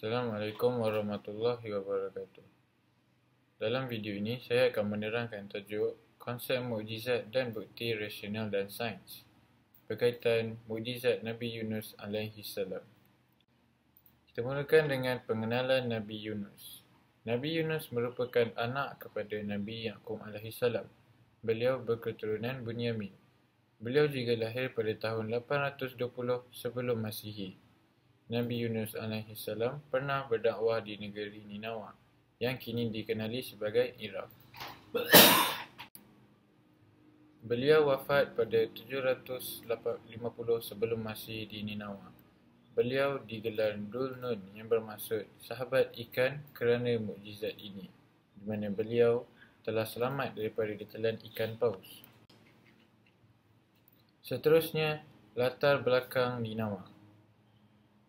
Assalamualaikum warahmatullahi wabarakatuh. Dalam video ini, saya akan menerangkan tajuk konsep mukjizat dan bukti rasional dan sains berkaitan mukjizat Nabi Yunus alaihi salam. Kita mulakan dengan pengenalan Nabi Yunus. Nabi Yunus merupakan anak kepada Nabi Yaqub alaihi salam. Beliau berketurunan Bunyamin. Beliau juga lahir pada tahun 820 sebelum Masihi. Nabi Yunus alaihi salam pernah berdakwah di negeri Ninawa yang kini dikenali sebagai Iraq. Beliau wafat pada 750 sebelum Masihi di Ninawa. Beliau digelar Dhul Nun yang bermaksud sahabat ikan kerana mukjizat ini, di mana beliau telah selamat daripada ditelan ikan paus. Seterusnya, latar belakang Ninawa.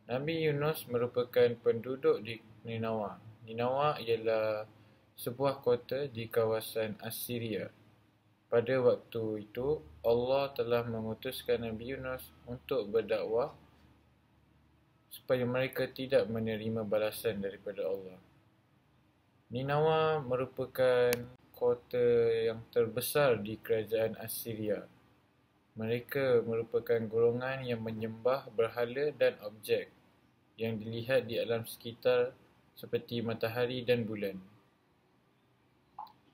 Nabi Yunus merupakan penduduk di Ninawa. Ninawa ialah sebuah kota di kawasan Assyria. Pada waktu itu, Allah telah mengutuskan Nabi Yunus untuk berdakwah supaya mereka tidak menerima balasan daripada Allah. Ninawa merupakan kota yang terbesar di kerajaan Assyria. Mereka merupakan golongan yang menyembah berhala dan objek yang dilihat di alam sekitar seperti matahari dan bulan.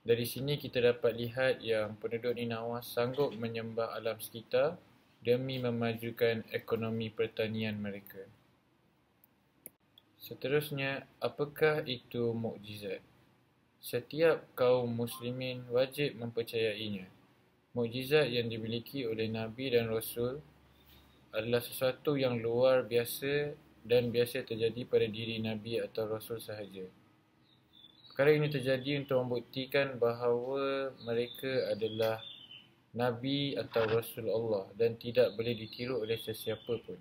Dari sini kita dapat lihat yang penduduk Ninawa sanggup menyembah alam sekitar demi memajukan ekonomi pertanian mereka. Seterusnya, apakah itu mukjizat? Setiap kaum muslimin wajib mempercayainya. Mukjizat yang dimiliki oleh Nabi dan Rasul adalah sesuatu yang luar biasa dan biasa terjadi pada diri Nabi atau Rasul sahaja. Perkara ini terjadi untuk membuktikan bahawa mereka adalah Nabi atau Rasul Allah dan tidak boleh ditiru oleh sesiapa pun.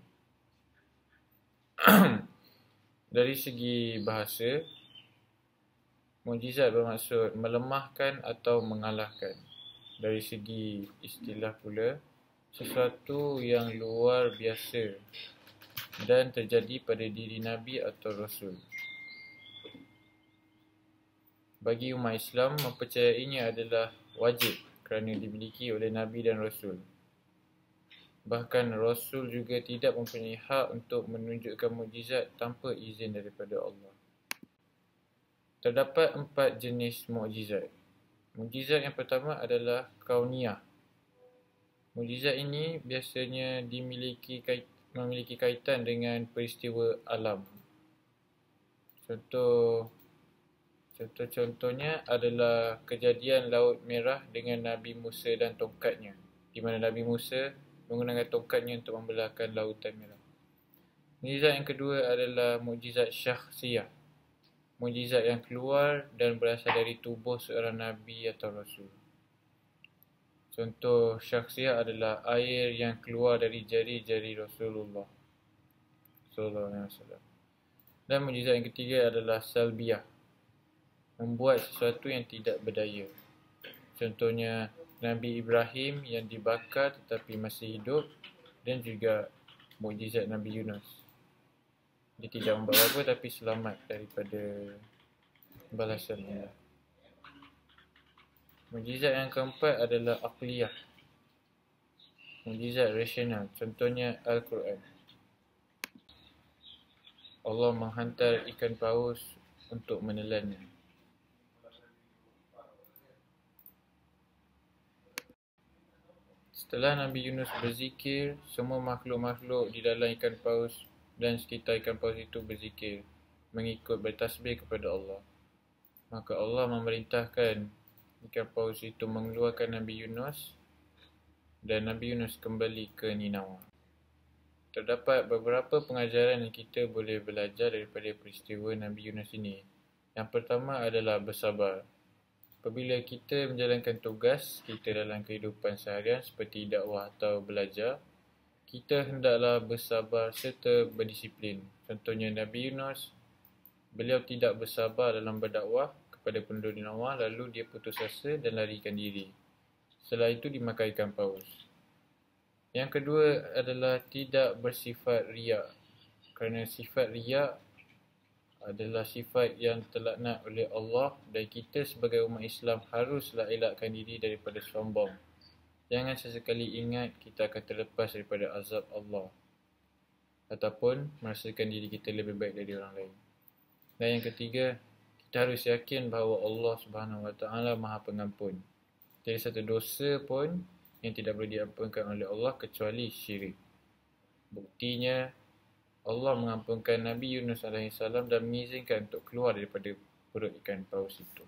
Dari segi bahasa, mukjizat bermaksud melemahkan atau mengalahkan. Dari segi istilah pula, sesuatu yang luar biasa dan terjadi pada diri Nabi atau Rasul. Bagi umat Islam, mempercayainya adalah wajib kerana dimiliki oleh Nabi dan Rasul. Bahkan Rasul juga tidak mempunyai hak untuk menunjukkan mukjizat tanpa izin daripada Allah. Terdapat 4 jenis mukjizat. Mukjizat yang pertama adalah kauniyah. Mukjizat ini biasanya memiliki kaitan dengan peristiwa alam. Contohnya adalah kejadian Laut Merah dengan Nabi Musa dan tongkatnya, di mana Nabi Musa menggunakan tongkatnya untuk membelahkan Lautan Merah. Mukjizat yang kedua adalah mukjizat syakhsiyah. Mukjizat yang keluar dan berasal dari tubuh seorang Nabi atau Rasul. Contoh syakhsiyah adalah air yang keluar dari jari-jari Rasulullah SAW. Dan mukjizat yang ketiga adalah salbiyah. Membuat sesuatu yang tidak berdaya. Contohnya Nabi Ibrahim yang dibakar tetapi masih hidup, dan juga mukjizat Nabi Yunus. Dia tidak membawa apa tapi selamat daripada balasan Allah. Mukjizat yang keempat adalah aqliyah. Mukjizat rasional. Contohnya Al-Quran. Allah menghantar ikan paus untuk menelannya. Setelah Nabi Yunus berzikir, semua makhluk-makhluk di dalam ikan paus dan sekitar ikan paus itu berzikir, mengikut bertasbih kepada Allah. Maka Allah memerintahkan ikan paus itu mengeluarkan Nabi Yunus, dan Nabi Yunus kembali ke Ninawa. Terdapat beberapa pengajaran yang kita boleh belajar daripada peristiwa Nabi Yunus ini. Yang pertama adalah bersabar. Apabila kita menjalankan tugas kita dalam kehidupan seharian seperti dakwah atau belajar, kita hendaklah bersabar serta berdisiplin. Contohnya Nabi Yunus, beliau tidak bersabar dalam berdakwah kepada penduduk Ninawa, lalu dia putus asa dan larikan diri. Setelah itu dimakan ikan paus. Yang kedua adalah tidak bersifat riak. Kerana sifat riak adalah sifat yang terlaknat oleh Allah dan kita sebagai umat Islam haruslah elakkan diri daripada sombong. Jangan sesekali ingat kita akan terlepas daripada azab Allah ataupun merasakan diri kita lebih baik dari orang lain. Dan yang ketiga, kita harus yakin bahawa Allah Subhanahu Wa Taala Maha Pengampun. Tiada satu dosa pun yang tidak boleh diampunkan oleh Allah kecuali syirik. Buktinya, Allah mengampunkan Nabi Yunus AS dan mengizinkan untuk keluar daripada perut ikan paus itu.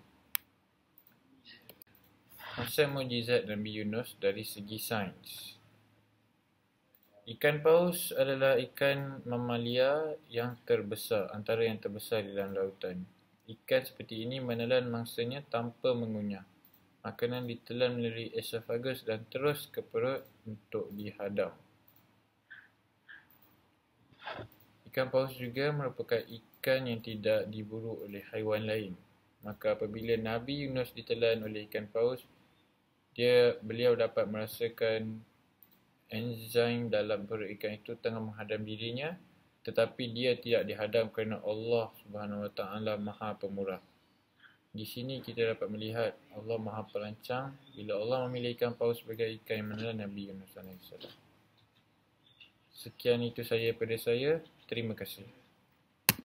Asal mukjizat Nabi Yunus dari segi sains. Ikan paus adalah ikan mamalia yang terbesar, antara yang terbesar di dalam lautan. Ikan seperti ini menelan mangsanya tanpa mengunyah. Makanan ditelan melalui esophagus dan terus ke perut untuk dihadam. Ikan paus juga merupakan ikan yang tidak diburu oleh haiwan lain. Maka apabila Nabi Yunus ditelan oleh ikan paus, beliau dapat merasakan enzim dalam perut ikan itu tengah menghadam dirinya, tetapi dia tidak dihadam kerana Allah Subhanahu Wa Taala Maha Pemurah. Di sini kita dapat melihat Allah Maha Perancang bila Allah memilih ikan paus sebagai ikan yang menelan Nabi Yunus AS. Sekian itu saja daripada saya. Terima kasih.